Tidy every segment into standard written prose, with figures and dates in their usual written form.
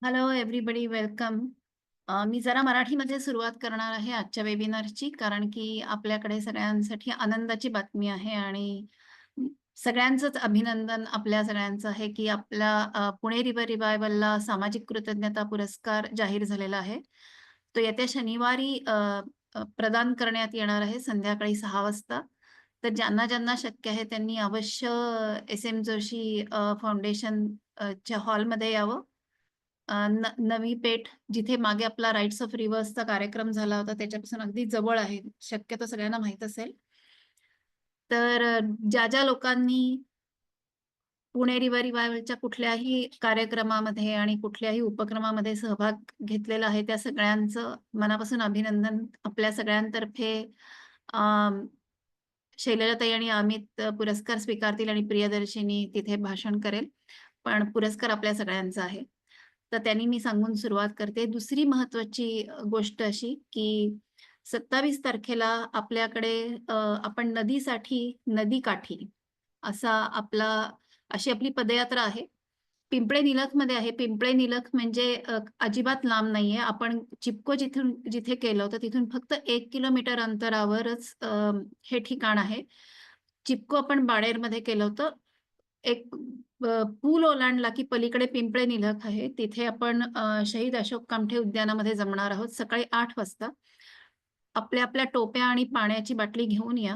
Hello everybody welcome. मी जरा मराठीमध्ये सुरुवात करणार आहे आजच्या वेबिनारची, कारण की आपल्याकडे सगळ्यांसाठी आनंदाची बातमी आहे आणि सगळ्यांचंच अभिनंदन आपल्या सगळ्यांचं आहे, की आपल्या पुणे रिव्हर रिवायवलला सामाजिक कृतज्ञता पुरस्कार जाहीर झालेला आहे. तो येत्या शनिवारी प्रदान करण्यात येणार आहे संध्याकाळी 6 वाजता. तर ज्यांना ज्यांना शक्य आहे त्यांनी अवश्य एस.एम. जोशी फाउंडेशन च्या हॉलमध्ये यावं. नवी पेठ जिथे मागे आपला राईट्स ऑफ रिव्हर्सचा कार्यक्रम झाला होता त्याच्यापासून अगदी जवळ आहे. शक्यतो सगळ्यांना माहीत असेल. तर ज्या लोकांनी पुणे रिव्हर रिवायवलच्या कुठल्याही कार्यक्रमामध्ये आणि कुठल्याही उपक्रमामध्ये सहभाग घेतलेला आहे, त्या सगळ्यांचं मनापासून अभिनंदन. आपल्या सगळ्यांतर्फे शैलजाताई आणि अमित पुरस्कार स्वीकारतील आणि प्रियदर्शिनी तिथे भाषण करेल. पण पुरस्कार आपल्या सगळ्यांचा आहे. तर त्यांनी मी सांगून सुरुवात करते. दुसरी महत्त्वाची गोष्ट अशी, की 27 तारखेला आपल्याकडे आपण नदीसाठी नदीकाठी असा अशी आपली पदयात्रा आहे. पिंपळे निलखमध्ये आहे. पिंपळे निलख म्हणजे अजिबात लांब नाहीये. आपण चिपको जिथे केलं होतं तिथून फक्त 1 किलोमीटर अंतरावरच हे ठिकाण आहे. चिपको आपण बाणेरमध्ये केलं होतं. एक पूल ओलांडला की पलीकडे पिंपळे निलख आहे. तिथे आपण शहीद अशोक कामठे उद्यानामध्ये जमणार आहोत सकाळी 8 वाजता. आपल्या टोप्या आणि पाण्याची बाटली घेऊन या.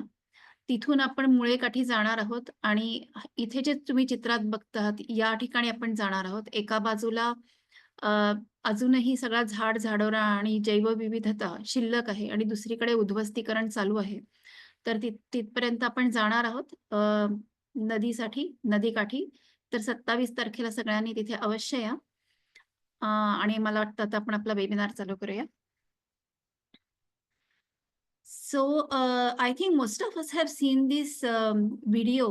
तिथून आपण मुळेकाठी जाणार आहोत आणि इथे जे तुम्ही चित्रात बघतात या ठिकाणी आपण जाणार आहोत. एका बाजूला अ, अजूनही सगळा झाडझाडोरा आणि जैवविविधता शिल्लक आहे आणि दुसरीकडे उद्ध्वस्तीकरण चालू आहे. तर तिथपर्यंत आपण जाणार आहोत नदीसाठी, नदीकाठी. तर 27 तारखेला सगळ्यांनी तिथे अवश्य या. आणि मला वाटतं आता आपण आपला वेबिनार चालू करूया. So, I think most of us have seen this video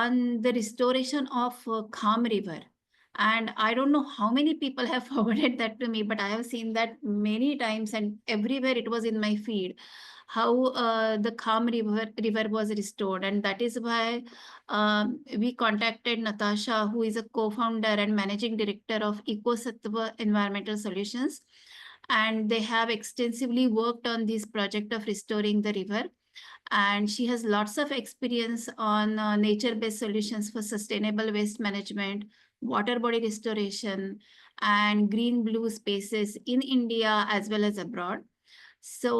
on the restoration of Kham River. And I don't know how many people have forwarded that to me, but I have seen that many times and everywhere it was in my feed how the Kham River was restored. And that is why we contacted Natasha, who is a co-founder and managing director of EcoSattva Environmental Solutions, and they have extensively worked on this project of restoring the river. And she has lots of experience on nature-based solutions for sustainable waste management, water body restoration, and green blue spaces in India as well as abroad. So,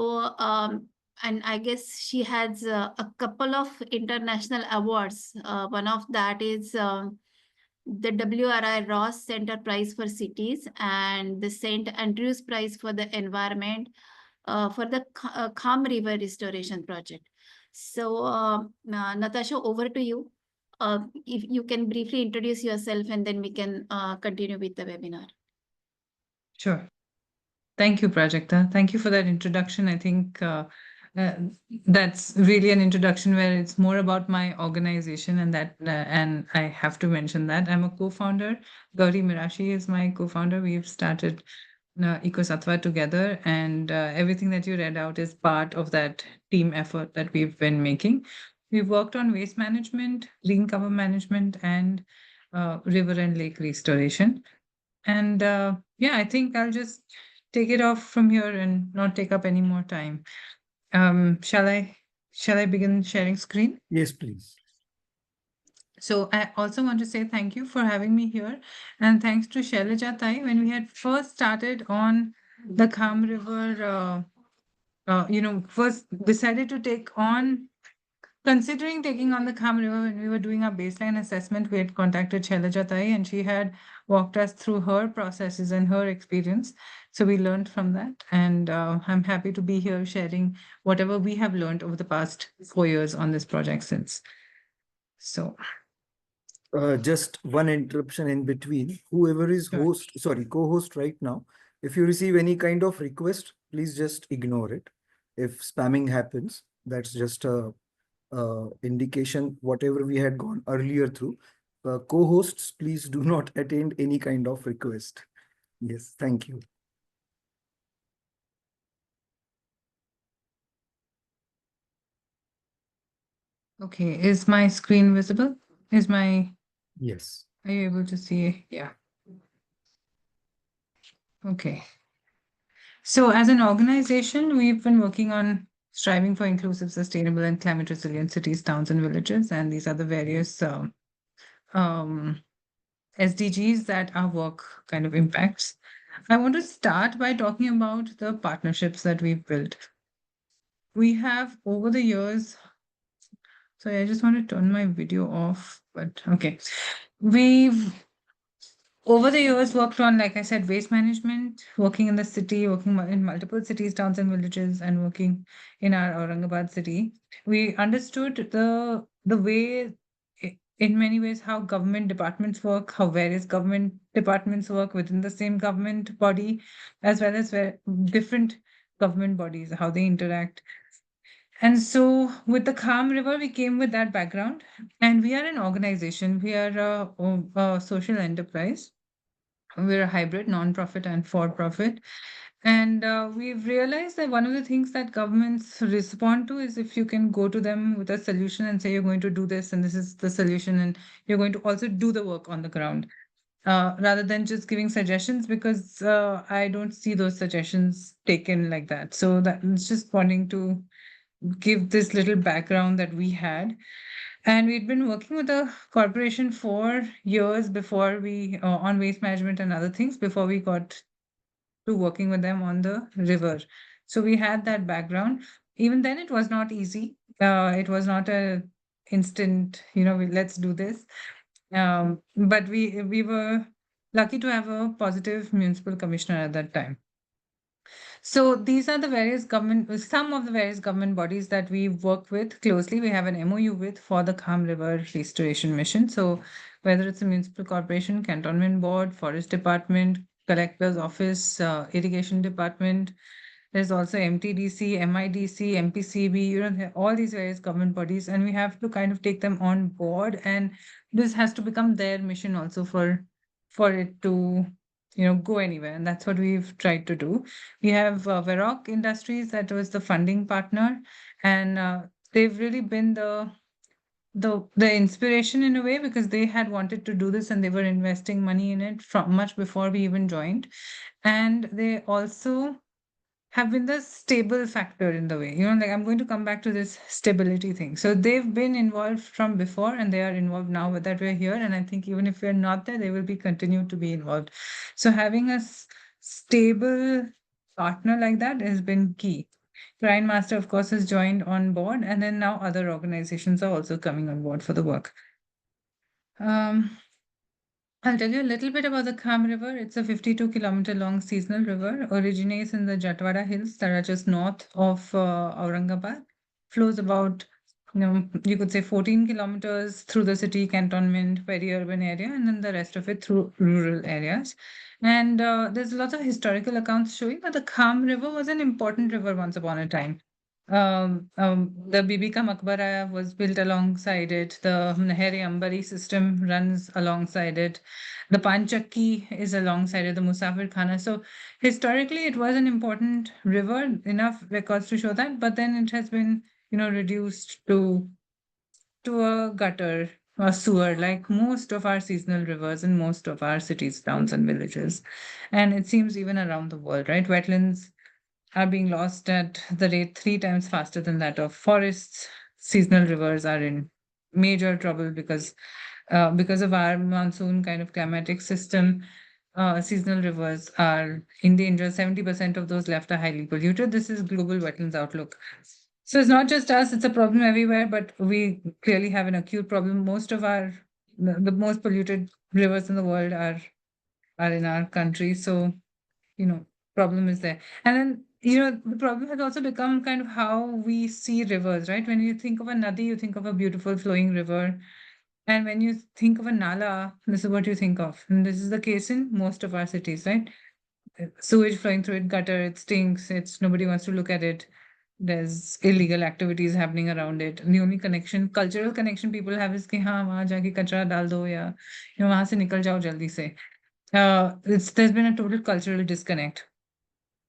and I guess she has a couple of international awards. One of that is the WRI Ross Center Prize for Cities and the St. Andrews Prize for the Environment for the Kham River Restoration Project. So, Natasha, over to you. If you can briefly introduce yourself and then we can continue with the webinar. Sure. Thank you, Prajakta. Thank you for that introduction. I think that's really an introduction where it's more about my organization and I have to mention that I'm a co-founder. Gauri Mirashi is my co-founder. We've started EcoSattva together, and everything that you read out is part of that team effort that we've been making. We've worked on waste management, green cover management, and river and lake restoration. And yeah, I think I'll just take it off from here and not take up any more time. Shall I begin sharing screen? Yes, please. So I also want to say thank you for having me here, and thanks to Shailajatai. When we had first started on the Kham River, first decided to take on, considering taking on the Kham River, when we were doing our baseline assessment, we had contacted Shailajatai, and she had walked us through her processes and her experience. So we learned from that, and I'm happy to be here sharing whatever we have learned over the past 4 years on this project since. So. Just one interruption in between. Whoever is co-host right now, if you receive any kind of request, please just ignore it. If spamming happens, that's just a indication whatever we had gone earlier through. Co-hosts, please do not attend any kind of request. Yes, thank you. Okay, is my screen visible? Yes. Are you able to see? Yeah. Okay. So, as an organization, we've been working on striving for inclusive, sustainable, and climate resilient cities, towns, and villages. And these are the various um, SDGs that our work kind of impacts. I want to start by talking about the partnerships that we've built. We have over the years, sorry, I just want to turn my video off, but okay. We've over the years worked on, like I said, waste management, working in the city, working in multiple cities, towns, and villages, and working in our Aurangabad city. We understood the way, in many ways, how government departments work, how various government departments work within the same government body, as well as where different government bodies, how they interact. And so, with the Kham River, we came with that background, and we are an organization. We are a social enterprise. We're a hybrid, non-profit and for-profit. And we've realized that one of the things that governments respond to is if you can go to them with a solution and say, you're going to do this, and this is the solution, and you're going to also do the work on the ground, rather than just giving suggestions, because I don't see those suggestions taken like that. So that's just wanting to give this little background that we had. And we'd been working with the corporation for years before we, on waste management and other things, before we got to working with them on the river. So we had that background. Even then, it was not easy. It was not a instant, let's do this. But we were lucky to have a positive municipal commissioner at that time. So these are the various government, some of the various government bodies that we work with closely. We have an MOU with for the Kham River Restoration Mission. So whether it's a municipal corporation, cantonment board, forest department, collector's office, irrigation department, there's also MTDC, MIDC, MPCB, all these various government bodies, and we have to kind of take them on board. And this has to become their mission also for it to go anywhere, and that's what we've tried to do. We have Varroc Industries, that was the funding partner, and they've really been the inspiration in a way, because they had wanted to do this and they were investing money in it from much before we even joined. And they also have been the stable factor in the way. Like, I'm going to come back to this stability thing. So they've been involved from before, and they are involved now with that we're here. And I think even if we're not there, they will be continued to be involved. So having a stable partner like that has been key. Prime Master, of course, has joined on board, and then now other organizations are also coming on board for the work. I'll tell you a little bit about the Kham River. It's a 52-kilometer long seasonal river, originates in the Jatwada Hills that are just north of Aurangabad, flows about, you could say 14 kilometers through the city, cantonment, peri-urban area, and then the rest of it through rural areas. And there's lots of historical accounts showing that the Kham River was an important river once upon a time. The Bibi Ka Maqbara was built alongside it. The Nehre Ambari system runs alongside it. The Panchakki is alongside it, the Musafir Khana. So historically, it was an important river, enough records to show that. But then it has been, reduced to a gutter, a sewer, like most of our seasonal rivers in most of our cities, towns, and villages. And it seems even around the world, right? Wetlands are being lost at the rate 3 times faster than that of forests. Seasonal rivers are in major trouble because of our monsoon kind of climatic system. Seasonal rivers are in danger. 70% of those left are highly polluted. This is Global Wetlands Outlook. So it's not just us, it's a problem everywhere, but we clearly have an acute problem. Most of the most polluted rivers in the world are in our country. So, you know, problem is there. And then, the problem has also become kind of how we see rivers, right? When you think of a nadi, you think of a beautiful flowing river. And when you think of a nala, this is what you think of. And this is the case in most of our cities, right? Sewage flowing through it, gutter, it stinks, nobody wants to look at it. There's illegal activities happening around it. The only cultural connection people have is कि हाँ वहाँ जाके कचरा डाल दो या वहाँ से निकल जाओ जल्दी से. There's been a total cultural disconnect.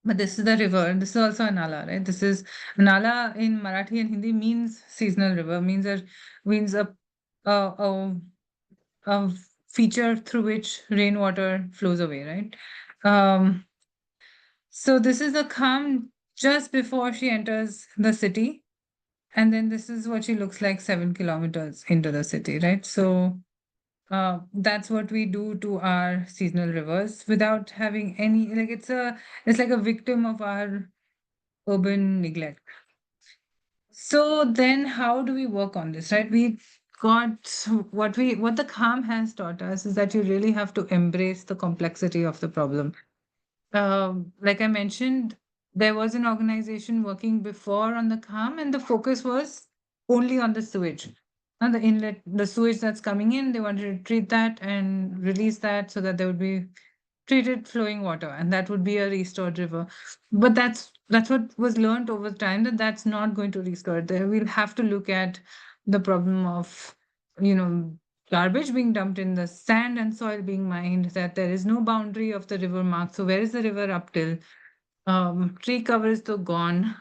But this is the river. This is also a nala, right? This is nala in Marathi and Hindi means seasonal river, means a a feature through which rainwater flows away, right? So this is the Kham just before she enters the city. And then this is what she looks like 7 kilometers into the city, right? So that's what we do to our seasonal rivers without having any, like it's like a victim of our urban neglect. So then how do we work on this, right? We got what the Kham has taught us is that you really have to embrace the complexity of the problem. Like I mentioned, there was an organization working before on the Kham, and the focus was only on the sewage. And the inlet, the sewage that's coming in, they wanted to treat that and release that so that there would be treated flowing water, and that would be a restored river. But that's what was learned over time, that that's not going to restore it. There we'll have to look at the problem of, you know, garbage being dumped in the sand and soil being mined, that there is no boundary of the river mark. So where is the river up till? Tree cover is so gone.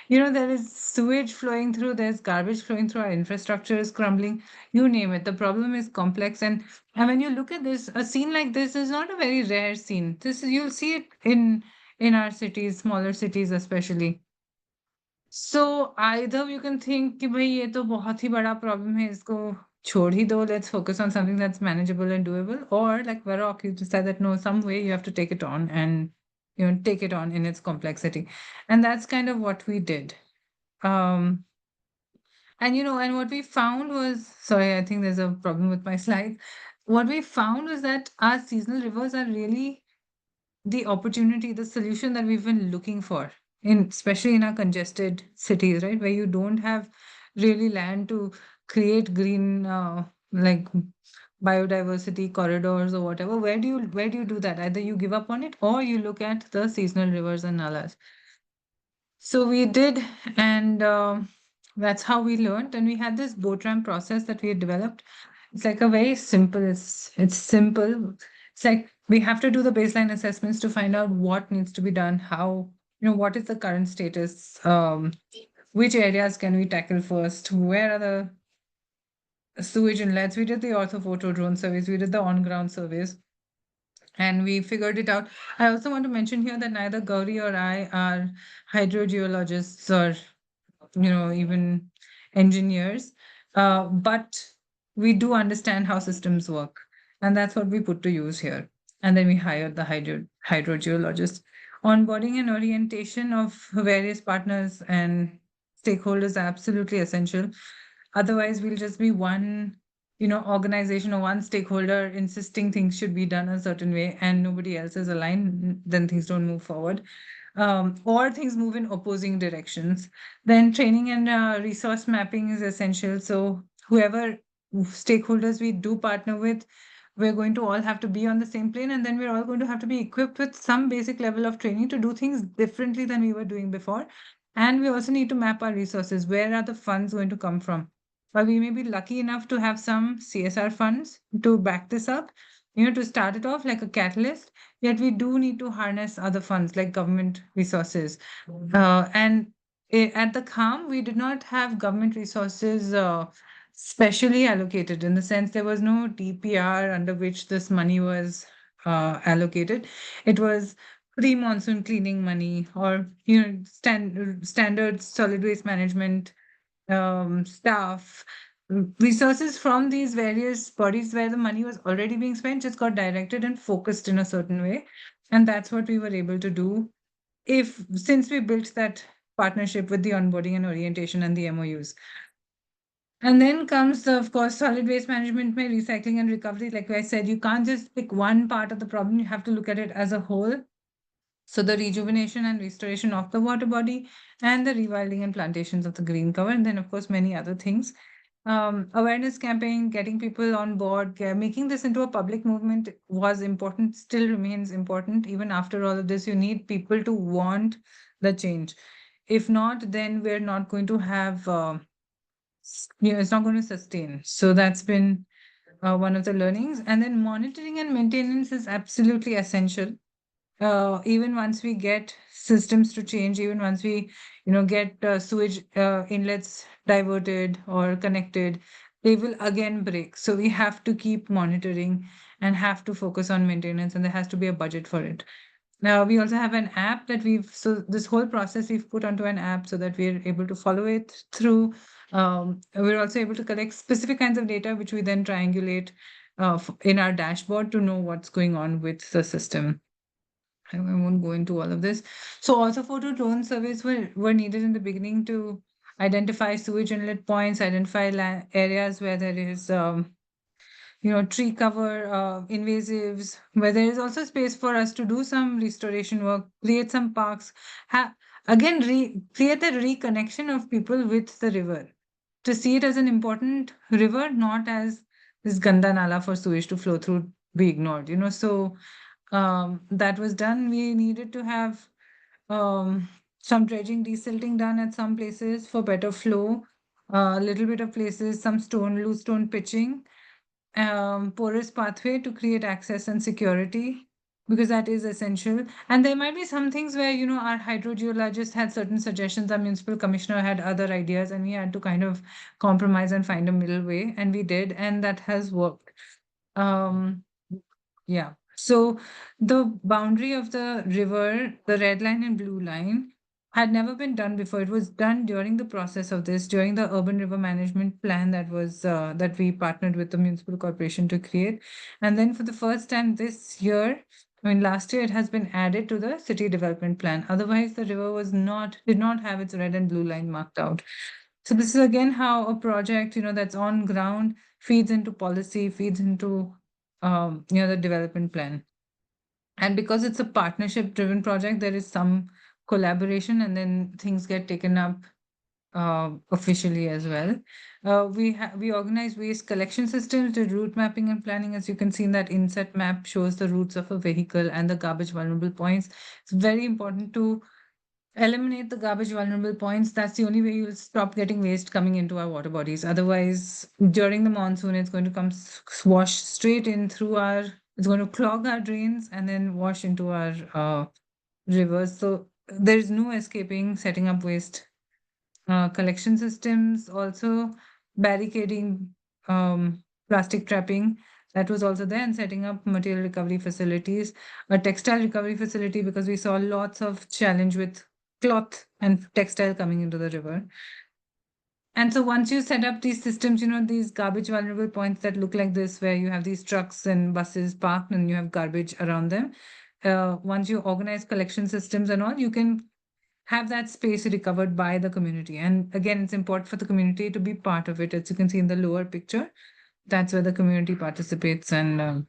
There is sewage flowing through, there's garbage flowing through, our infrastructure is crumbling, you name it. The problem is complex. And when you look at this, a scene like this is not a very rare scene. You'll see it in our cities, smaller cities especially. So either you can think कि भाई ये तो बहुत ही बड़ा problem है, इसको छोड़ ही दो, let's focus on something that's manageable and doable, or like Varrock, you decide that no, some way you have to take it on and take it on in its complexity. And that's kind of what we did. Um, and what we found was, sorry, I think there's a problem with my slide. What we found was that our seasonal rivers are really the opportunity, the solution that we've been looking for, especially in our congested cities, right, where you don't have really land to create green, like biodiversity corridors or whatever. Where do you do that? Either you give up on it or you look at the seasonal rivers and nalas. So we did, and that's how we learned. And we had this boat ramp process that we had developed. It's like a very simple. It's simple. It's like we have to do the baseline assessments to find out what needs to be done, how, what is the current status, which areas can we tackle first, where are the sewage inlets. We did the orthophoto drone surveys, we did the on-ground surveys, and we figured it out. I also want to mention here that neither Gauri or I are hydrogeologists or even engineers, but we do understand how systems work, and that's what we put to use here. And then we hired the hydrogeologist. Onboarding and orientation of various partners and stakeholders are absolutely essential. Otherwise, we'll just be one, organization or one stakeholder insisting things should be done a certain way, and nobody else is aligned. Then things don't move forward, or things move in opposing directions. Then training and resource mapping is essential. So whoever stakeholders we do partner with, we're going to all have to be on the same plane, and then we're all going to have to be equipped with some basic level of training to do things differently than we were doing before. And we also need to map our resources. Where are the funds going to come from? While we may be lucky enough to have some CSR funds to back this up, to start it off like a catalyst, yet we do need to harness other funds like government resources. And at the Kham, we did not have government resources specially allocated, in the sense there was no DPR under which this money was allocated. It was pre-monsoon cleaning money, or standard solid waste management staff, resources from these various bodies where the money was already being spent just got directed and focused in a certain way. And that's what we were able to do since we built that partnership with the onboarding and orientation and the MOUs. And then comes, of course, solid waste management, recycling and recovery. Like I said, you can't just pick one part of the problem. You have to look at it as a whole. So the rejuvenation and restoration of the water body, and the rewilding and plantations of the green cover, and then of course many other things. Awareness campaign, getting people on board, making this into a public movement was important, still remains important. Even after all of this, you need people to want the change. If not, then we're not going to have, it's not going to sustain. So that's been one of the learnings. And then monitoring and maintenance is absolutely essential. Even once we get systems to change, even once we, get sewage inlets diverted or connected, they will again break. So we have to keep monitoring and have to focus on maintenance, and there has to be a budget for it. Now we also have an app that so this whole process we've put onto an app so that we're able to follow it through. We're also able to collect specific kinds of data, which we then triangulate in our dashboard to know what's going on with the system. I won't go into all of this. So also photo drone surveys were needed in the beginning to identify sewage inlet points, identify areas where there is tree cover, invasives, where there is also space for us to do some restoration work, create some parks, again, create a reconnection of people with the river, to see it as an important river, not as this Ganda Nala for sewage to flow through, be ignored, So that was done. We needed to have some dredging, desilting done at some places for better flow. A little bit of places, some loose stone pitching, porous pathway to create access and security, because that is essential. And there might be some things where, our hydrogeologist had certain suggestions, our municipal commissioner had other ideas, and we had to kind of compromise and find a middle way. And we did, and that has worked. Um, yeah. So the boundary of the river, the red line and blue line, had never been done before. It was done during the process of this, during the urban river management plan that we partnered with the municipal corporation to create. And then for the first time this year, last year it has been added to the city development plan. Otherwise, the river did not have its red and blue line marked out. So this is again how a project, that's on ground feeds into policy, feeds into the development plan. And because it's a partnership driven project, there is some collaboration, and then things get taken up officially as well. We organize waste collection systems, did route mapping and planning. As you can see in that inset map, shows the routes of a vehicle and the garbage vulnerable points. It's very important to eliminate the garbage vulnerable points. That's the only way you'll stop getting waste coming into our water bodies. Otherwise, during the monsoon, it's going to come wash straight in through it's going to clog our drains and then wash into our rivers. So there's no escaping setting up waste collection systems, also barricading, plastic trapping. That was also there, and setting up material recovery facilities, a textile recovery facility, because we saw lots of challenge with cloth and textile coming into the river. And so once you set up these systems, these garbage vulnerable points that look like this, where you have these trucks and buses parked and you have garbage around them. Once you organize collection systems and all, you can have that space recovered by the community. And again, it's important for the community to be part of it. As you can see in the lower picture, that's where the community participates and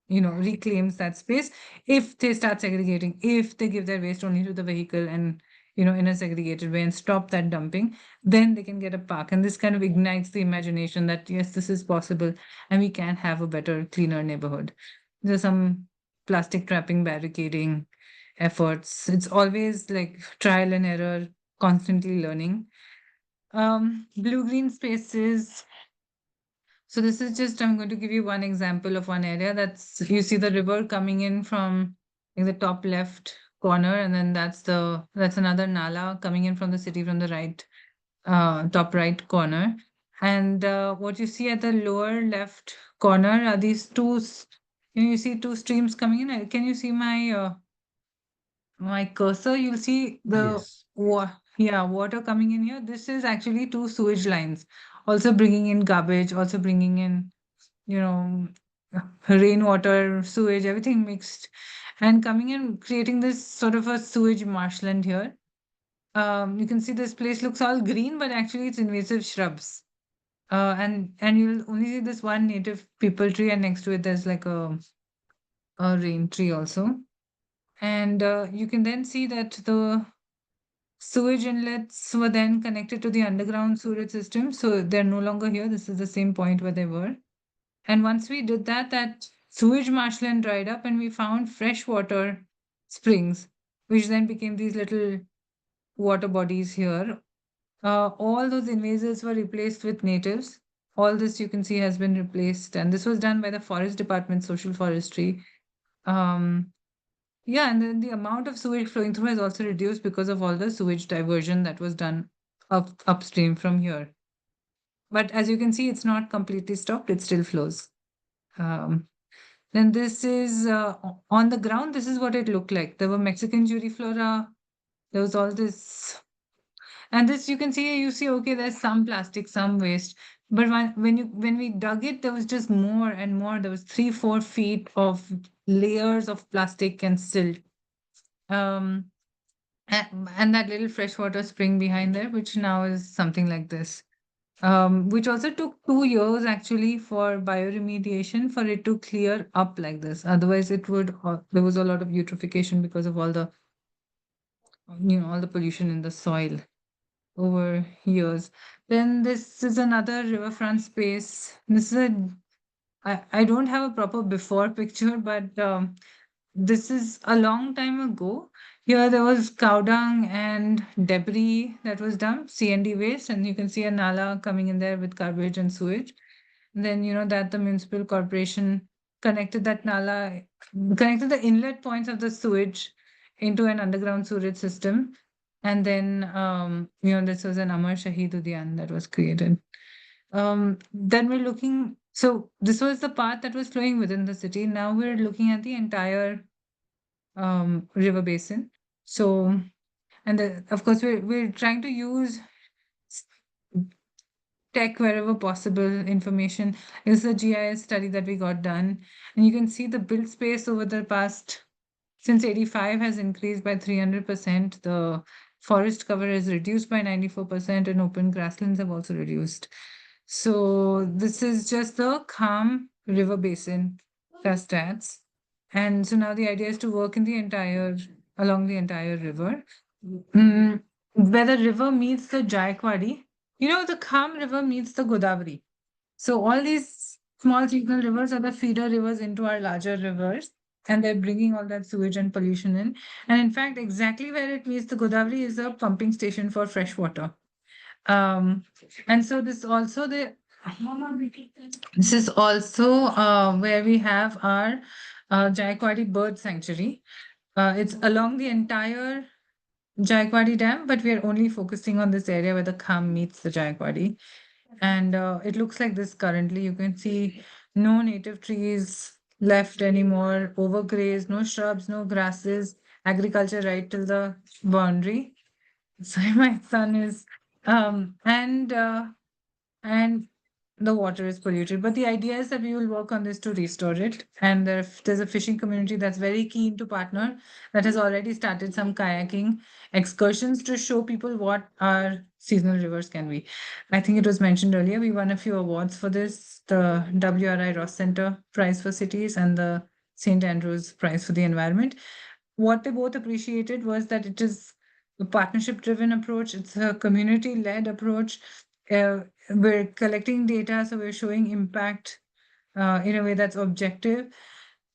reclaims that space. If they start segregating, if they give their waste only to the vehicle and in a segregated way and stop that dumping, then they can get a park. And this kind of ignites the imagination that yes, this is possible and we can have a better, cleaner neighborhood. There's some plastic trapping, barricading efforts. It's always like trial and error, constantly learning. Blue green spaces. So this is just, I'm going to give you one example of one area. You see the river coming in from in the top left corner, and then that's another nala coming in from the city from the right, top right corner. And what you see at the lower left corner are these you see two streams coming in. Can you see my cursor? You'll see the Yes. water coming in here. This is actually two sewage lines, also bringing in garbage, also bringing in you know, rainwater, sewage, everything mixed, and coming in, creating this sort of a sewage marshland here. You can see this place looks all green, but actually it's invasive shrubs. And you'll only see this one native people tree, and next to it there's like a rain tree also. And you can then see that the sewage inlets were then connected to the underground sewage system, so they're no longer here. This is the same point where they were. And once we did that, that sewage marshland dried up and we found freshwater springs, which then became these little water bodies here. All those invasives were replaced with natives. All this you can see has been replaced. And this was done by the Forest Department, Social Forestry. Um, yeah, and then the amount of sewage flowing through has also reduced because of all the sewage diversion that was done upstream from here. But as you can see, it's not completely stopped, it still flows. Um, Then this is on the ground. This is what it looked like. There were Mexican Juriflora. There was all this, and this you can see. You see, okay, there's some plastic, some waste. But when we dug it, there was just more and more. There was 3-4 feet of layers of plastic and silt. Um, and that little freshwater spring behind there, which now is something like this. Which also took 2 years actually for bioremediation for it to clear up like this. Otherwise, it would there was a lot of eutrophication because of all the all the pollution in the soil over years. Then this is another riverfront space. This is I don't have a proper before picture, but this is a long time ago. Here there was cow dung and debris that was dumped, CND waste, and you can see a nala coming in there with garbage and sewage. Then that the municipal corporation connected that nala, connected the inlet points of the sewage into an underground sewage system. And then this was an Amar Shahid Udyan that was created. Then we're looking, so this was the path that was flowing within the city. Now we're looking at the entire river basin. So, and of course, we're trying to use s- tech wherever possible. Information. This is a GIS study that we got done, and you can see the built space over the past since 85 has increased by 300%. The forest cover is reduced by 94%, and open grasslands have also reduced. So this is just the Kham River Basin stats. And so now the idea is to work in along the entire river. Where the river meets the Jayakwadi, the Kham River meets the Godavari. So all these small seasonal rivers are the feeder rivers into our larger rivers, and they're bringing all that sewage and pollution in. And in fact, exactly where it meets the Godavari is a pumping station for fresh water. Um, and so this is also where we have our Jayakwadi Bird Sanctuary. It's along the entire Jayakwadi Dam, but we are only focusing on this area where the Kham meets the Jayakwadi. And it looks like this currently. You can see no native trees left anymore, overgrazed, no shrubs, no grasses, agriculture right till the boundary. Sorry, my son is and the water is polluted. But the idea is that we will work on this to restore it. And there's a fishing community that's very keen to partner, that has already started some kayaking excursions to show people what our seasonal rivers can be. I think it was mentioned earlier, we won a few awards for this, the WRI Ross Center Prize for Cities and the St. Andrews Prize for the Environment. What they both appreciated was that it is a partnership driven approach, it's a community led approach. We're collecting data, so we're showing impact in a way that's objective,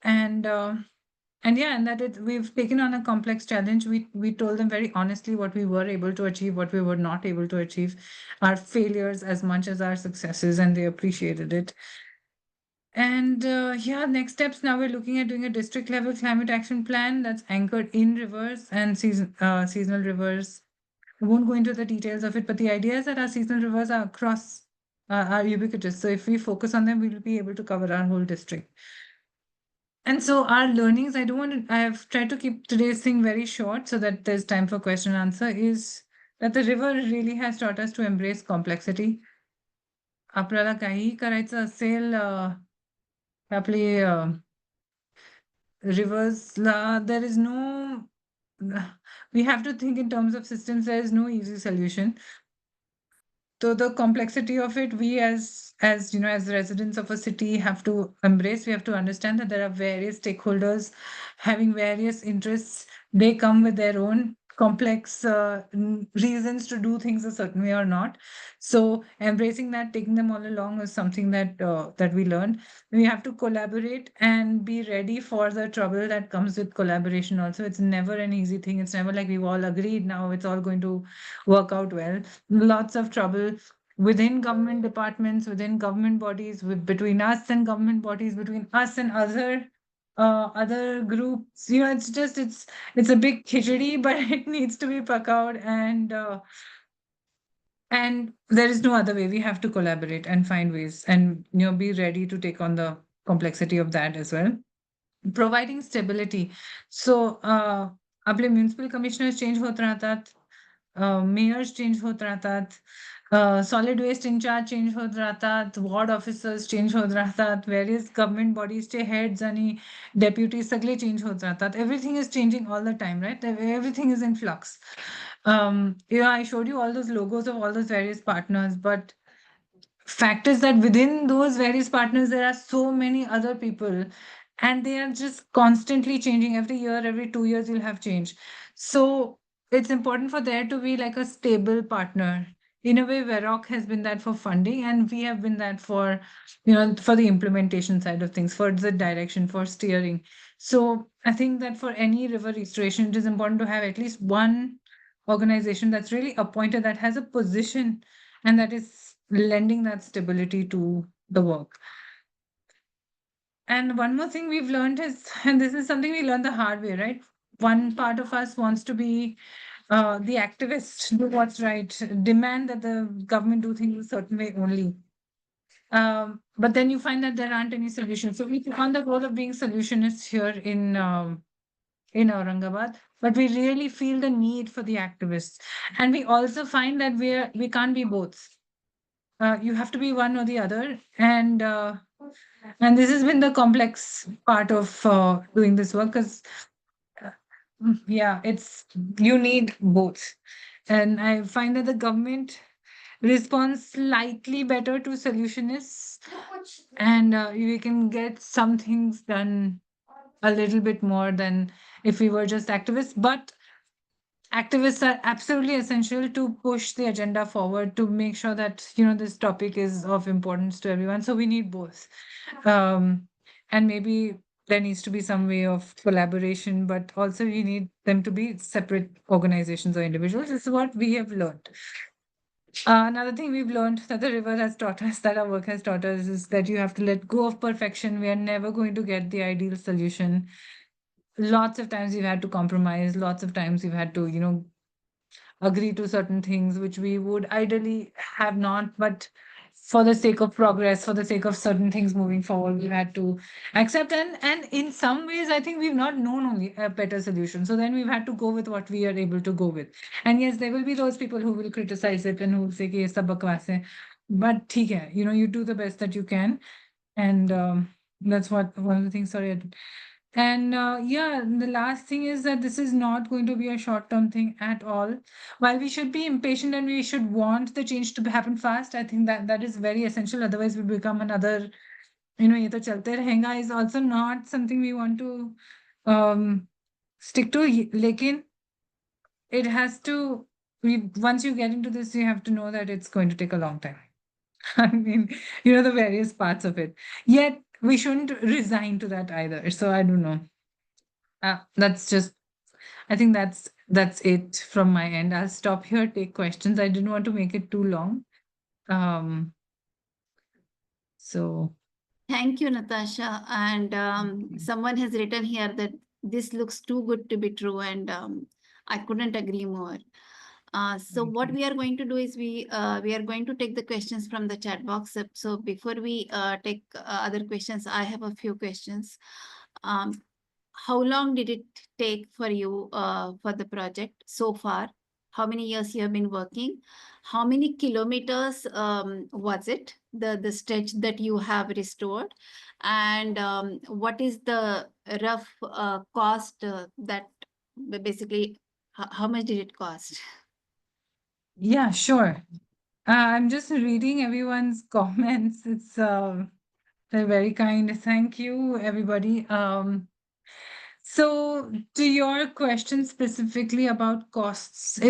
and yeah, and that we've taken on a complex challenge. We told them very honestly what we were able to achieve, what we were not able to achieve, our failures as much as our successes, and they appreciated it. And yeah, next steps now we're looking at doing a district level climate action plan that's anchored in rivers and seasonal rivers. I won't go into the details of it, but the idea is that our seasonal rivers are across, are ubiquitous. So if we focus on them, we'll be able to cover our whole district. And so our learnings, I have tried to keep today's thing very short so that there's time for question and answer, is that the river really has taught us to embrace complexity. आपल्याला काही करायचं असेल आपली rivers, there is no, we have to think in terms of systems. There is no easy solution. So the complexity of it, we as residents of a city have to embrace. We have to understand that there are various stakeholders having various interests. They come with their own complex reasons to do things a certain way or not. So embracing that, taking them all along, is something that we learned. We have to collaborate and be ready for the trouble that comes with collaboration. Also, it's never an easy thing. It's never like we've all agreed now it's all going to work out well. Lots of trouble within government departments, within government bodies, between us and government bodies, between us and other groups. It's a big khichdi, but it needs to be pakad, and there is no other way. We have to collaborate and find ways, and be ready to take on the complexity of that as well. providing stability. So आपले municipal commissioners change होत राहतात, Myers change होत राहतात, solid waste in charge change होत राहतात, ward officers change होत राहतात, various government बॉडीजचे हेड्स आणि डेप्युटीज सगळे चेंज होत राहतात. Everything is changing all the time, right? Everything is in flux. I showed you all those logos of all those various partners, but fact is that within those various partners there are so many other people, and they are just constantly changing. Every year, every 2 years you'll have change. So it's important for there to be like a stable partner. In a way, Veroc has been that for funding, and we have been that for, for the implementation side of things, for the direction, for steering. So I think that for any river restoration, it is important to have at least one organization that's really appointed, that has a position, and that is lending that stability to the work. And one more thing we've learned is, and this is something we learned the hard way, right? One part of us wants to be the activist, do what's right, demand that the government do things a certain way only. But then you find that there aren't any solutions. So we took on the role of being solutionists here in Aurangabad, but we really feel the need for the activists, and we also find that we can't be both. You have to be one or the other, and this has been the complex part of doing this work, because yeah, it's you need both, and I find that the government responds slightly better to solutionists, and we can get some things done a little bit more than if we were just activists. But activists are absolutely essential to push the agenda forward, to make sure that this topic is of importance to everyone. So we need both, um, and maybe there needs to be some way of collaboration, but also we need them to be separate organizations or individuals. This is what we have learned. Another thing we've learned, that the river has taught us, that our work has taught us, is that you have to let go of perfection. We are never going to get the ideal solution. Lots of times we've had to compromise. Lots of times we've had to, agree to certain things which we would ideally have not, but for the sake of progress, for the sake of certain things moving forward, we've had to accept. And in some ways, I think we've not known only a better solution. So then we've had to go with what we are able to go with. And yes, there will be those people who will criticize it and who will say कि ये सब बकवास है. But ठीक है, you do the best that you can. And that's one of the things. Sorry. And yeah, the last thing is that this is not going to be a short-term thing at all. While we should be impatient and we should want the change to happen fast, I think that is very essential. Otherwise, we become another, ये तो चलते रहेगा is also not something we want to stick to. Lekin it has to, once you get into this, you have to know that it's going to take a long time. I mean, the various parts of it. Yet we shouldn't resign to that either. So I don't know. That's just, I think that's it from my end. I'll stop here, take questions. I didn't want to make it too long. So Thank you, Natasha. And someone has written here that this looks too good to be true, and I couldn't agree more. So Thank what you. we are going to do is we are going to take the questions from the chat box. So before we take other questions, I have a few questions. How long did it take for you for the project so far? How many years you have been working? How many kilometers was it, the stretch that you have restored? And what is the rough cost that basically, how much did it cost? Yeah, sure. I'm just reading everyone's comments. It's they're very kind. Thank you, everybody. So to your question specifically about costs,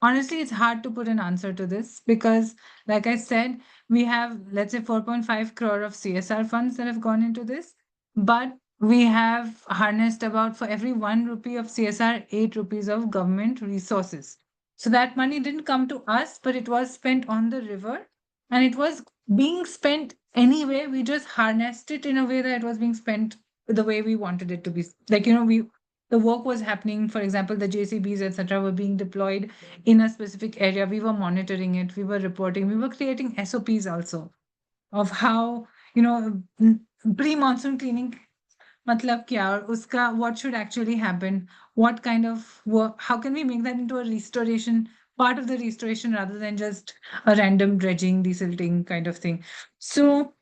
honestly, it's hard to put an answer to this because, like I said, we have, let's say, 4.5 crore of CSR funds that have gone into this, but we have harnessed about, for every 1 rupee of CSR, 8 rupees of government resources. So that money didn't come to us, but it was spent on the river, and it was being spent anyway. We just harnessed it in a way that it was being spent the way we wanted it to be. Like, the work was happening. For example, the JCBs, etc., were being deployed in a specific area. We were monitoring it, we were reporting, we were creating SOPs also of how, pre-monsoon cleaning matlab kya, aur uska what should actually happen, what kind of work, how can we make that into a restoration, part of the restoration rather than just a random dredging, desilting kind of thing. So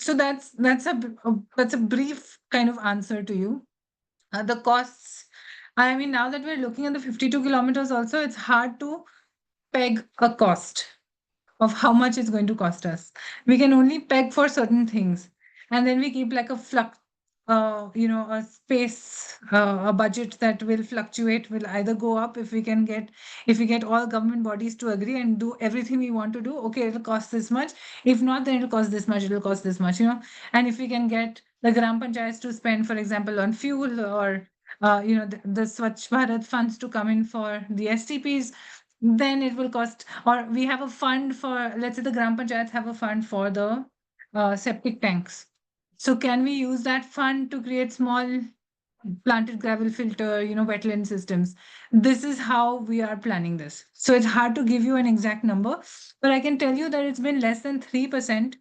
that's a brief kind of answer to you. The costs, I mean, now that we're looking at the 52 kilometers also, it's hard to peg a cost of how much it's going to cost us. We can only peg for certain things, and then we keep like a a space, a budget that will fluctuate, will either go up if we get all government bodies to agree and do everything we want to do. Okay, it'll cost this much. If not, then it'll cost this much. It'll cost this much. And if we can get the gram panchayats to spend, for example, on fuel or the Swachh Bharat funds to come in for the STPs, then it will cost, or we have a fund for, let's say the gram panchayats have a fund for the septic tanks. So can we use that fund to create small planted gravel filter, wetland systems? This is how we are planning this. So it's hard to give you an exact number, but I can tell you that it's been less than 3%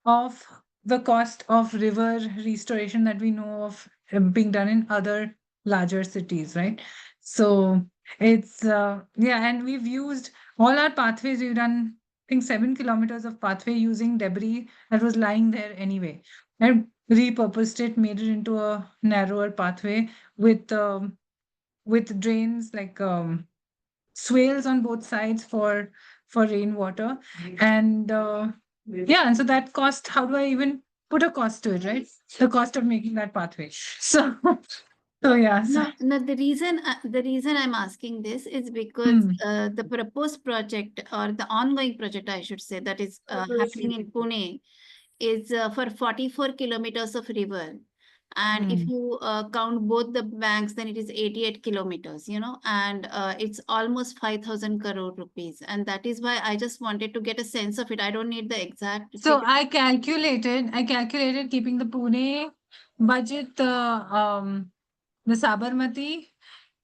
of the cost of river restoration that we know of being done in other larger cities, right? So it's yeah, and we've used all our pathways. We've done, I think, 7 kilometers of pathway using debris that was lying there anyway, and repurposed it, made it into a narrower pathway with drains, like swales on both sides for rainwater. And yeah, and so that cost, how do I even put a cost to it, right? The cost of making that pathway. So so yeah. No, the reason I'm asking this is because Hmm. the proposed project, or the ongoing project, I should say, that is happening in Pune, is for 44 kilometers of river. And if Hmm. you count both the banks, then it is 88 kilometers, and it's almost 5,000 crore rupees. And that is why I just wanted to get a sense of it. I don't need the exact So figure. I calculated keeping the Pune budget, the Sabarmati,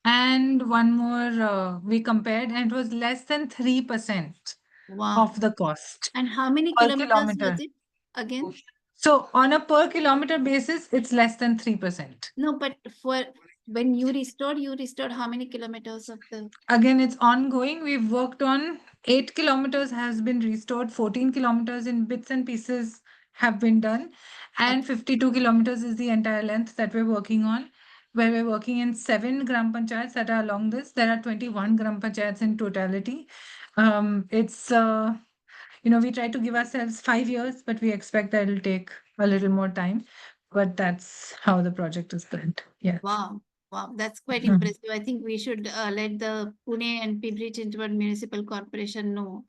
and one more we compared, and it was less than 3% Wow. of the cost And how many per kilometers was kilometer. it again? So on a per kilometer basis, it's less than 3%. No, but for when you restored how many kilometers of the? Again, it's ongoing. We've worked on 8 kilometers has been restored, 14 kilometers in bits and pieces have been done, and 52 kilometers is the entire length that we're working on, where we're working in 7 gram panchayats that are along this. There are 21 gram panchayats in totality. It's we try to give ourselves 5 years, but we expect that it'll take a little more time. But that's how the project is planned. Yeah. Wow, wow, that's quite impressive. I think we should let the Pune and Pimpri Chinchwad Municipal Corporation know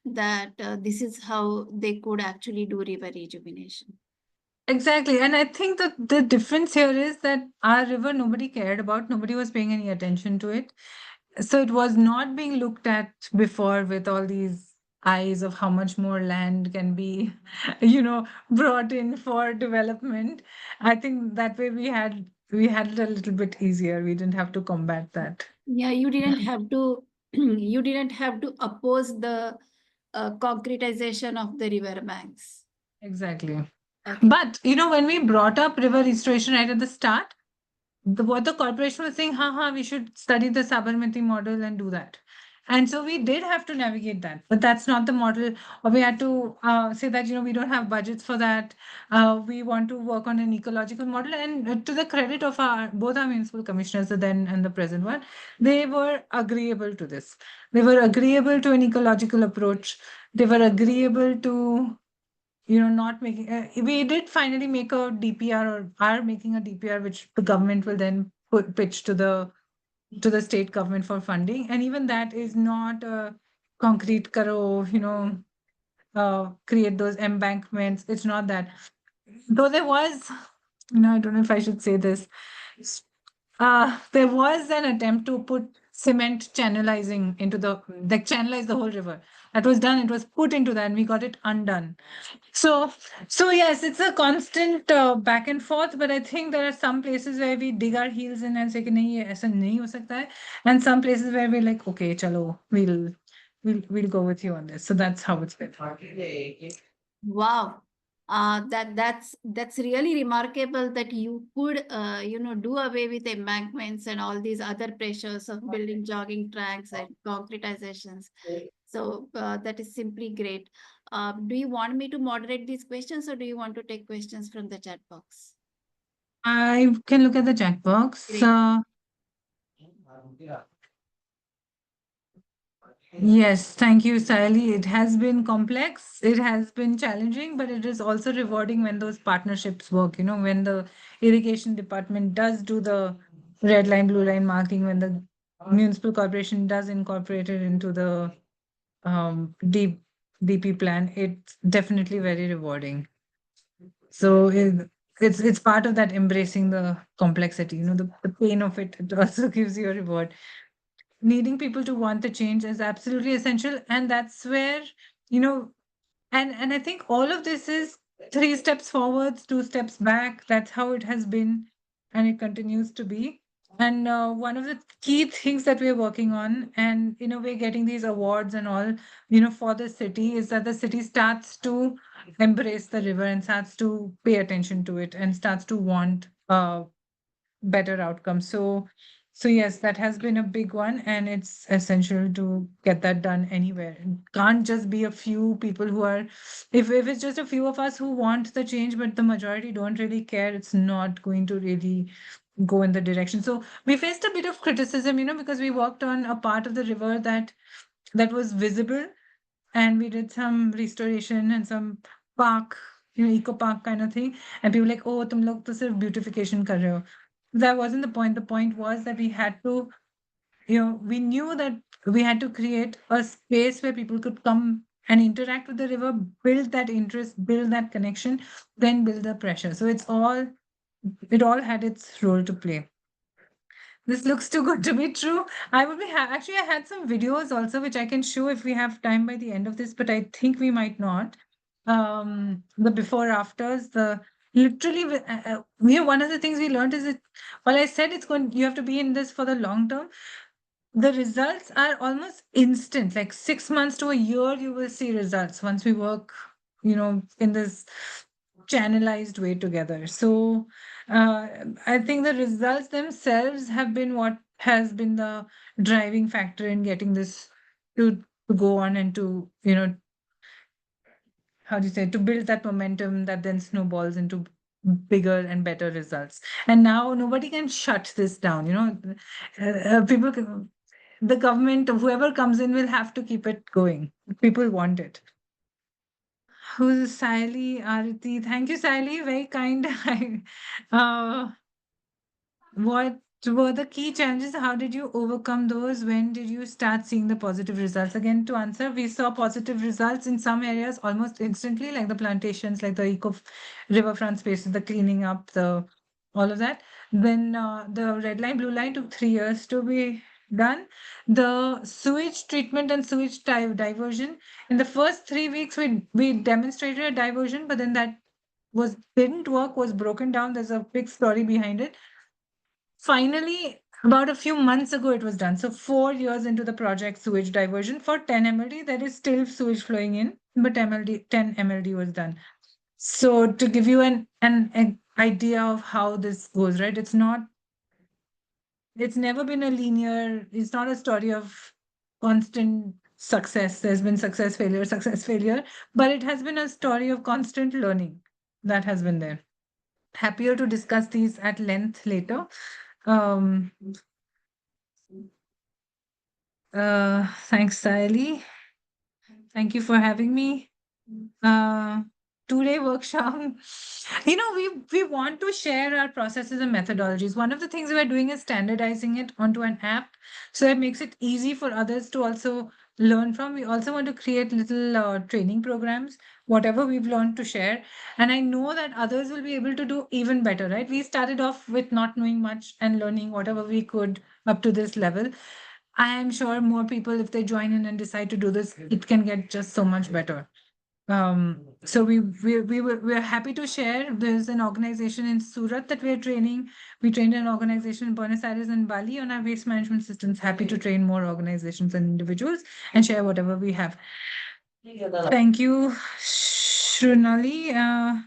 that this is how they could actually do river rejuvenation. Exactly. And I think that the difference here is that our river, nobody cared about, nobody was paying any attention to it. So it was not being looked at before with all these eyes of how much more land can be, brought in for development. I think that way we had it a little bit easier. We didn't have to combat that. Yeah, you didn't have to you didn't have to oppose the concretization of the river banks. Exactly. Okay. But when we brought up river restoration right at the start, what the corporation was saying, we should study the Sabarmati model and do that. And so we did have to navigate that, but that's not the model. Or we had to say that, we don't have budgets for that. We want to work on an ecological model. And to the credit of both our municipal commissioners, the then and the present one, they were agreeable to this. They were agreeable to an ecological approach. They were agreeable to not making, we did finally make a DPR, or are making a DPR, which the government will then pitch to the state government for funding. And even that is not a concrete karo, create those embankments. It's not that. Though there was, I don't know if I should say this. There was an attempt to put cement channelizing into channelize the whole river. That was done. It was put into that, and we got it undone. So, so yes, it's a constant back and forth. But I think there are some places where we dig our heels in and say, कि नहीं ये ऐसा नहीं हो सकता है, and some places where we're like, okay, chalo, we'll go with you on this. So that's how it's been. Wow. That's really remarkable that you could do away with embankments and all these other pressures of building jogging tracks and concretizations. So that is simply great. Do you want me to moderate these questions, or do you want to take questions from the chat box? I can look at the chat box. Great. Yes, thank you, Sally. It has been complex, it has been challenging, but it is also rewarding when those partnerships work. When the irrigation department does do the red line, blue line marking, when the municipal corporation does incorporate it into the DP plan, it's definitely very rewarding. So it's part of that embracing the complexity, the pain of it. It also gives you a reward. Needing people to want the change is absolutely essential, and that's where you know and I think all of this is 3 steps forwards, 2 steps back. That's how it has been, and it continues to be. And one of the key things that we're working on, and we're getting these awards and all, for the city, is that the city starts to embrace the river and starts to pay attention to it and starts to want better outcomes. So yes, that has been a big one, and it's essential to get that done anywhere. It can't just be a few people who are, if it's just a few of us who want the change, but the majority don't really care, it's not going to really go in the direction. So we faced a bit of criticism, because we worked on a part of the river that was visible, and we did some restoration and some park, eco park kind of thing. And people were like, oh, tum log to sirf beautification kar rahe ho. That wasn't the point. The point was that we had to, we knew that we had to create a space where people could come and interact with the river, build that interest, build that connection, then build the pressure. So it all had its role to play. This looks too good to be true. I would be actually, I had some videos also which I can show if we have time by the end of this, but I think we might not. The before afters, the literally, one of the things we learned is that, well, I said you have to be in this for the long term. The results are almost instant, like 6 months to a year, you will see results once we work, in this channelized way together. So I think the results themselves have been what has been the driving factor in getting this to go on and to, how do you say, to build that momentum that then snowballs into bigger and better results. And now nobody can shut this down. People can, the government, whoever comes in, will have to keep it going. People want it. Who's Sally Arati? Thank you, Sally. Very kind. uh, what were the key challenges? How did you overcome those? When did you start seeing the positive results? Again, to answer, we saw positive results in some areas almost instantly, like the plantations, like the eco riverfront spaces, the cleaning up, the all of that. Then the red line, blue line took 3 years to be done. The sewage treatment and sewage diversion. In the first 3 weeks, we demonstrated a diversion, but then that didn't work, was broken down. There's a big story behind it. Finally, about a few months ago, it was done. So 4 years into the project, sewage diversion for 10 MLD, there is still sewage flowing in, but 10 MLD was done. So to give you an idea of how this goes, right? It's never been a linear, it's not a story of constant success. There's been success, failure, but it has been a story of constant learning that has been there. Happier to discuss these at length later. Thanks, Sally. Thank you for having me. 2-day workshop. We want to share our processes and methodologies. One of the things we're doing is standardizing it onto an app, so it makes it easy for others to also learn from. We also want to create little training programs, whatever we've learned to share. And I know that others will be able to do even better, right? We started off with not knowing much and learning whatever we could up to this level. I am sure more people, if they join in and decide to do this, it can get just so much better. So we're happy to share. There's an organization in Surat that we're training. We trained an organization in Buenos Aires and Bali on our waste management systems. Happy to train more organizations and individuals and share whatever we have. Thank you. Shrunali,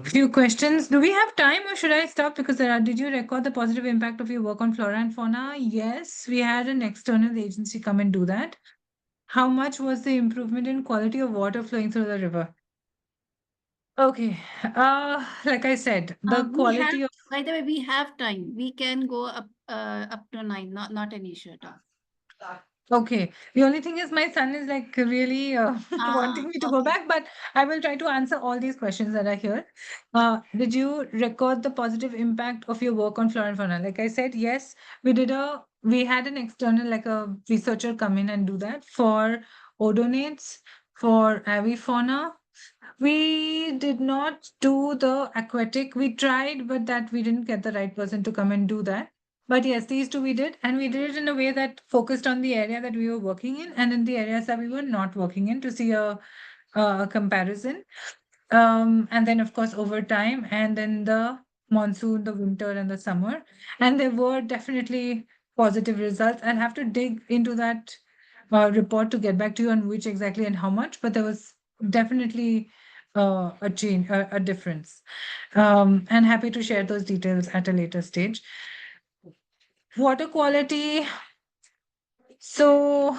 few questions. Do we have time or should I stop? Because did you record the positive impact of your work on flora and fauna? Yes, we had an external agency come and do that. How much was the improvement in quality of water flowing through the river? Okay, like I said, the We have, quality of by the way, we have time. We can go up to 9. Not an issue at all. Okay. The only thing is my son is like really wanting me to go Okay. back, but I will try to answer all these questions that are here. Did you record the positive impact of your work on flora and fauna? Like I said, yes, we had an external, like a researcher come in and do that for odonates, for avifauna. We did not do the aquatic. We tried, but that we didn't get the right person to come and do that. But yes, these two we did, and we did it in a way that focused on the area that we were working in and in the areas that we were not working in to see a comparison. And then, of course, over time, and then the monsoon, the winter, and the summer. And there were definitely positive results. I'll have to dig into that report to get back to you on which exactly and how much, but there was definitely a change, a difference. And happy to share those details at a later stage. Water quality. So,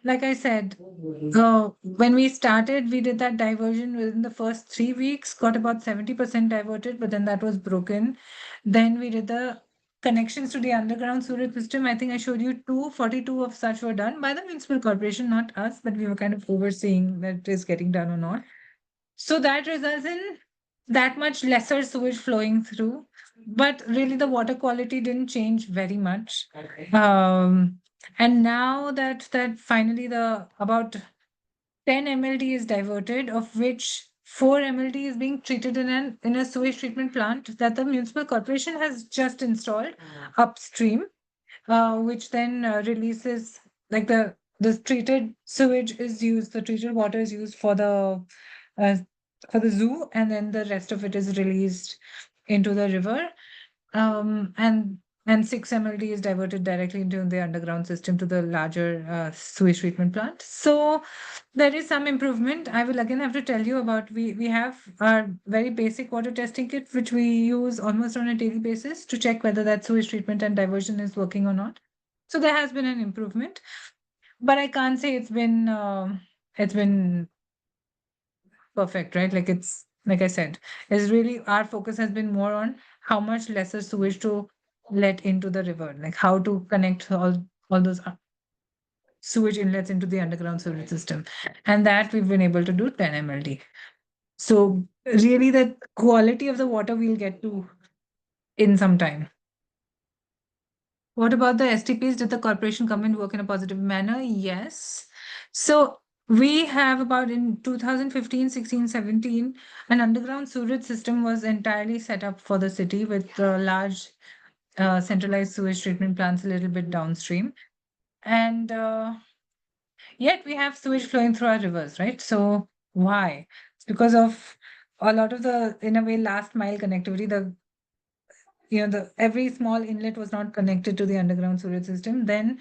like I said, when we started, we did that diversion within the first 3 weeks, got about 70% diverted, but then that was broken. Then we did the connections to the underground sewage system. I think I showed you 42 of such were done by the municipal corporation, not us, but we were kind of overseeing that it is getting done or not. So that results in that much lesser sewage flowing through. But really, the water quality didn't change very much. And now that finally the about 10 mld is diverted, of which 4 mld is being treated in a sewage treatment plant that the municipal corporation has just installed upstream, which then releases like the treated sewage is used, the treated water is used uh, for the zoo, and then the rest of it is released into the river. And 6 MLD is diverted directly into the underground system to the larger sewage treatment plant. So there is some improvement. I will again have to tell you about we have our very basic water testing kit, which we use almost on a daily basis to check whether that sewage treatment and diversion is working or not. So there has been an improvement, but I can't say it's been perfect, right? Like it's like I said, is really our focus has been more on how much lesser sewage to let into the river, like how to connect all those sewage inlets into the underground sewage system, and that we've been able to do 10 mld. So really, the quality of the water we'll get to in some time. What about the STPs? Did the corporation come and work in a positive manner? Yes. So we have about in 2015, 16, 17, an underground sewage system was entirely set up for the city with large centralized sewage treatment plants a little bit downstream. And yet we have sewage flowing through our rivers, right? So why? It's because of a lot of the, in a way, last mile connectivity, the every small inlet was not connected to the underground sewage system. Then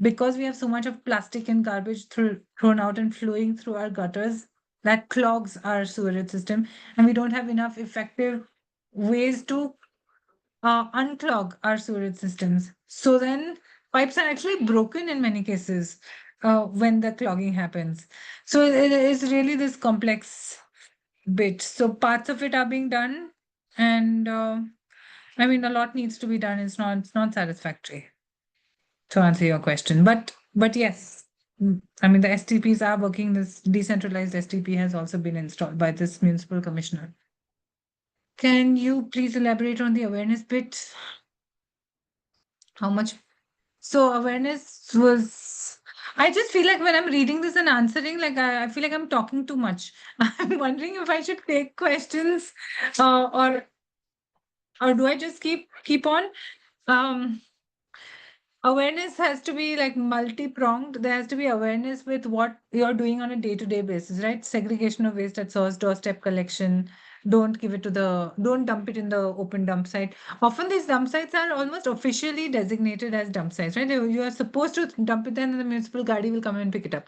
because we have so much of plastic and garbage thrown out and flowing through our gutters, that clogs our sewage system, and we don't have enough effective ways to unclog our sewage systems. So then pipes are actually broken in many cases when the clogging happens. So it is really this complex bit. So parts of it are being done, and I mean, a lot needs to be done. It's not satisfactory, to answer your question. But yes, I mean the STPs are working. This decentralized STP has also been installed by this municipal commissioner. Can you please elaborate on the awareness bit? How much? So awareness was. I just feel like when I'm reading this and answering, like I feel like I'm talking too much. I'm wondering if I should take questions, or do I just keep on? Um, Awareness has to be like multi-pronged. There has to be awareness with what you're doing on a day-to-day basis, right? Segregation of waste at source, doorstep collection. Don't dump it in the open dump site. Often these dump sites are almost officially designated as dump sites, right? You are supposed to dump it there and the municipal gadi will come and pick it up.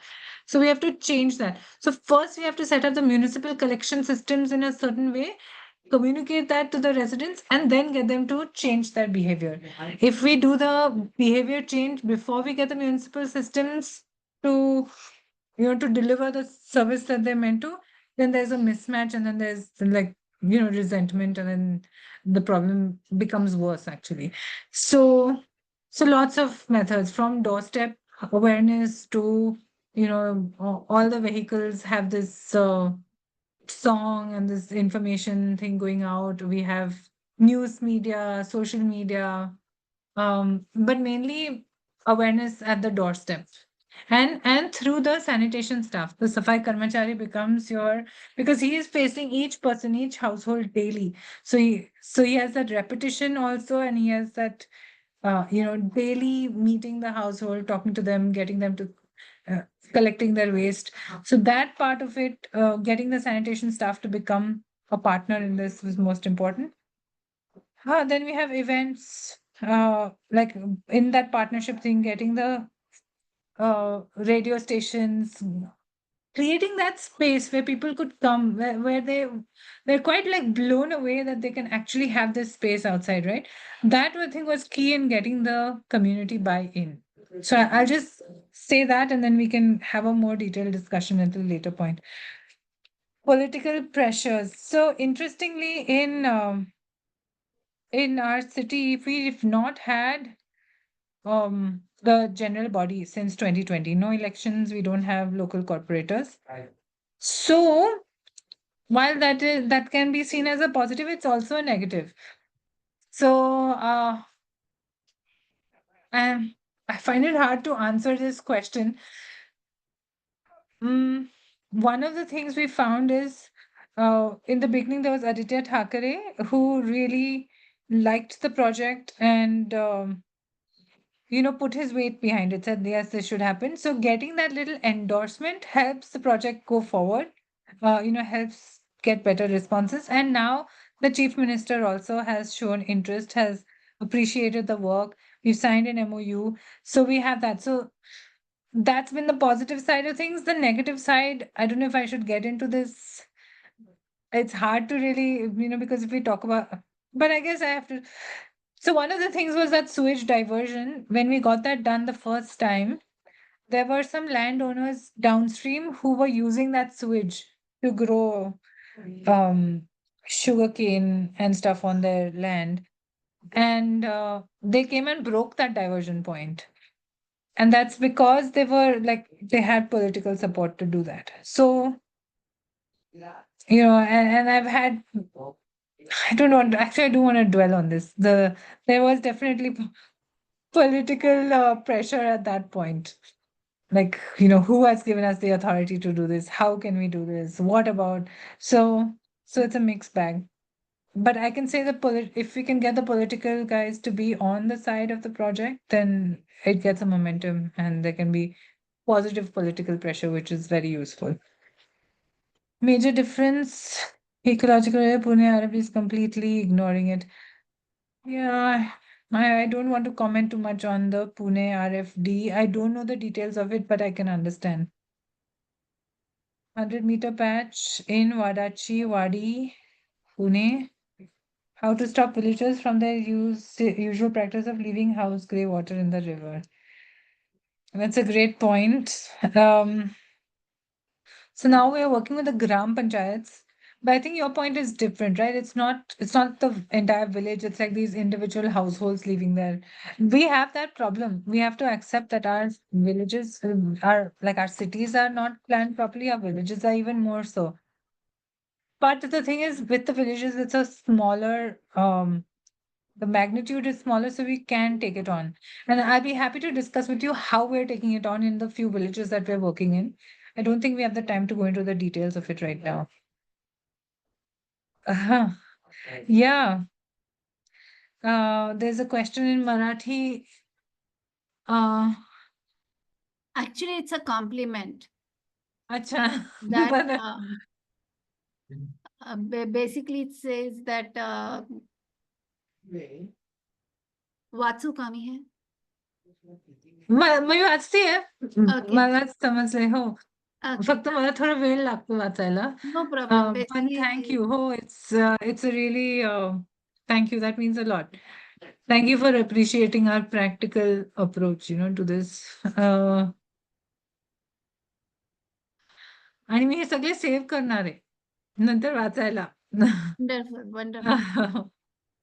So we have to change that. So first we have to set up the municipal collection systems in a certain way, communicate that to the residents, and then get them to change their behavior. If we do the behavior change before we get the municipal systems to, to deliver the service that they're meant to, then there's a mismatch, and then there's like, resentment, and then the problem becomes worse actually. So lots of methods, from doorstep awareness to, all the vehicles have this song and this information thing going out. We have news media, social media, but mainly awareness at the doorstep. And through the sanitation staff, the Safai Karmachari becomes your, because he is facing each person, each household daily. So he has that repetition also, and he has that daily meeting the household, talking to them, getting them to uh, collecting their waste. So that part of it, getting the sanitation staff to become a partner in this was most important. Then we have events, like in that partnership thing, getting the radio stations, creating that space where people could come, where they're quite like blown away that they can actually have this space outside, right? That I think was key in getting the community buy-in. So I'll just say that, and then we can have a more detailed discussion at a later point. Political pressures. So interestingly, in our city, if we've not had the general body since 2020, no elections, we don't have local corporators. So while that can be seen as a positive, it's also a negative. So I find it hard to answer this question. One of the things we found is, in the beginning there was Aditya Thackeray, who really liked the project and put his weight behind it, said yes, this should happen. So getting that little endorsement helps the project go forward, helps get better responses. And now the chief minister also has shown interest, has appreciated the work. We've signed an MOU. So we have that. So that's been the positive side of things. The negative side, I don't know if I should get into this. It's hard to really, because if we talk about, but I guess I have to. So one of the things was that sewage diversion. When we got that done the first time, there were some landowners downstream who were using that sewage to grow sugarcane and stuff on their land. And they came and broke that diversion point. And that's because they had political support to do that. So, and I've had, I don't know, actually, I do want to dwell on this. There was definitely political pressure at that point. Like, who has given us the authority to do this? How can we do this? What about? So it's a mixed bag. But I can say if we can get the political guys to be on the side of the project, then it gets a momentum, and there can be positive political pressure, which is very useful. Major difference, ecological area, Pune RF is completely ignoring it. Yeah, I don't want to comment too much on the Pune RFD. I don't know the details of it, but I can understand. 100-meter patch in Wadachi, Wadi, Pune. How to stop villagers from their usual practice of leaving house grey water in the river. That's a great point. So now we are working with the Gram Panchayats. But I think your point is different, right? It's not the entire village, it's like these individual households living there. We have that problem. We have to accept that our villages are like our cities are not planned properly, our villages are even more so. But the thing is, with the villages, it's a smaller the magnitude is smaller, so we can take it on. And I'll be happy to discuss with you how we're taking it on in the few villages that we're working in. I don't think we have the time to go into the details of it right now. Uh-huh. Yeah. There's a question in Marathi. Actually, it's a compliment Acha. that But, basically it says that वाचू का मी हे मी वाचते Okay. मला समजलंय हो. Okay. फक्त मला थोडा वेळ लागतो वाचायला. No problem. पण Basically, thank you. हो, it's a really thank you. That means a lot. Thank you for appreciating our practical approach, to this. आणि मी हे सगळे सेव्ह करणार आहे नंतर वाचायला. wonderful, wonderful.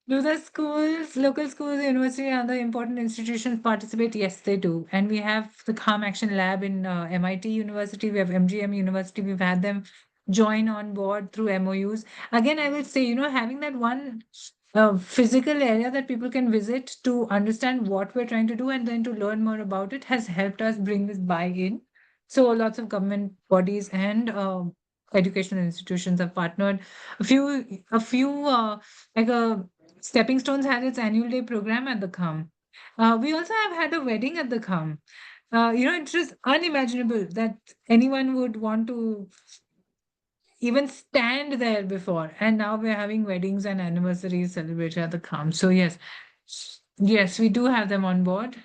Do the schools, local schools, university, and other important institutions participate? Yes, they do. And we have the Kham Action Lab in MIT University. We have MGM University. We've had them join on board through MOUs. Again, I will say, having that one physical area that people can visit to understand what we're trying to do and then to learn more about it has helped us bring this buy-in. So lots of government bodies and educational institutions have partnered. A few like a Stepping Stones had its annual day program at the Kham. We also have had a wedding at the Kham. It's just unimaginable that anyone would want to even stand there before. And now we're having weddings and anniversaries celebrated at the Kham. So yes, we do have them on board.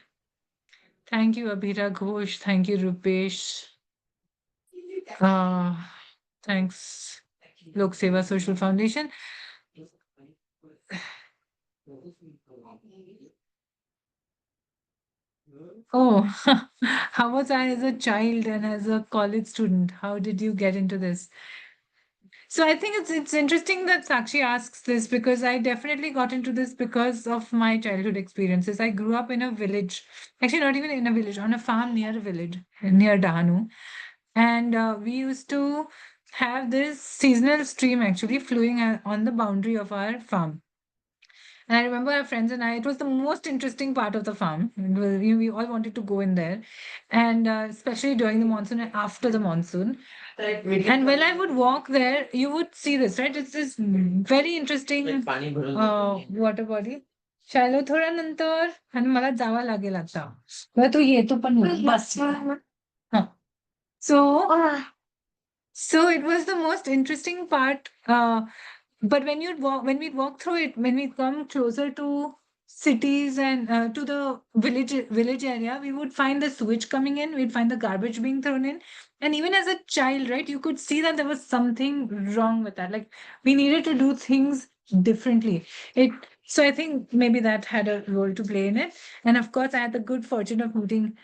Thank you, Abhira Ghosh. Thank you, Rupesh. Thanks, Lok Seva Social Foundation. Oh, how was I as a child and as a college student? How did you get into this? So I think it's interesting that Sakshi asks this because I definitely got into this because of my childhood experiences. I grew up in a village, actually not even in a village, on a farm near a village near Dahanu, and we used to have this seasonal stream actually flowing on the boundary of our farm. And I remember our friends and I, it was the most interesting part of the farm. We all wanted to go in there. And especially during the monsoon and after the monsoon. And when I would walk there, you would see this, right? It's this very interesting water body. शालो थोड्या नंतर आणि मला जावं लागेल आता तू येतो पण बस so it was the most interesting part. But when we walk through it, when we come closer to cities and to the village area, we would find the sewage coming in. We'd find the garbage being thrown in, and even as a child, right, you could see that there was something wrong with that. Like we needed to do things differently. So I think maybe that had a role to play in it. And of course, I had the good fortune of meeting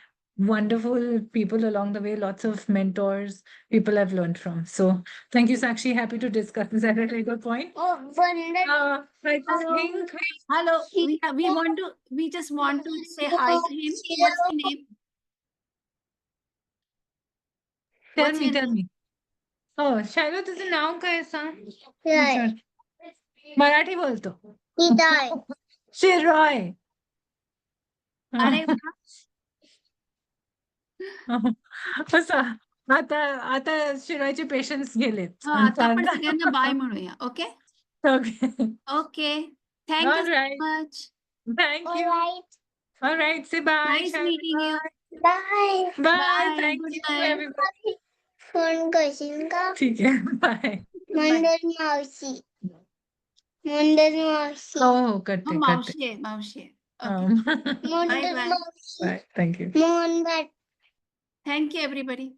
wonderful people along the way, lots of mentors, people I've learned from. So thank you, Sakshi. Happy to discuss this at a later point. I think Hello. We just want to say hi to him. What's your name? What's your tell name? me. Oh, Shiloh, तुझं नाव काय सांग? मराठी बोलतो. शिरोय. अरे वा. असं आता आता शिरोयचे patience गेलेत. आता आपण सगळ्यांना बाय म्हणूया. Okay Okay. Okay thank you All so right. Much. Thank you. All right. Say bye. Nice Shiloh. meeting you. Bye. Bye. Thank Good you, night. everybody. Phone करशील का ठीक आहे. Bye. मंडल मावशी मंडल मावशी हो, करते. मावशी आहे मावशी आहे. Okay Um, Mandal bye. मावशी Bye. Thank you. Mohan Bhat thank you everybody.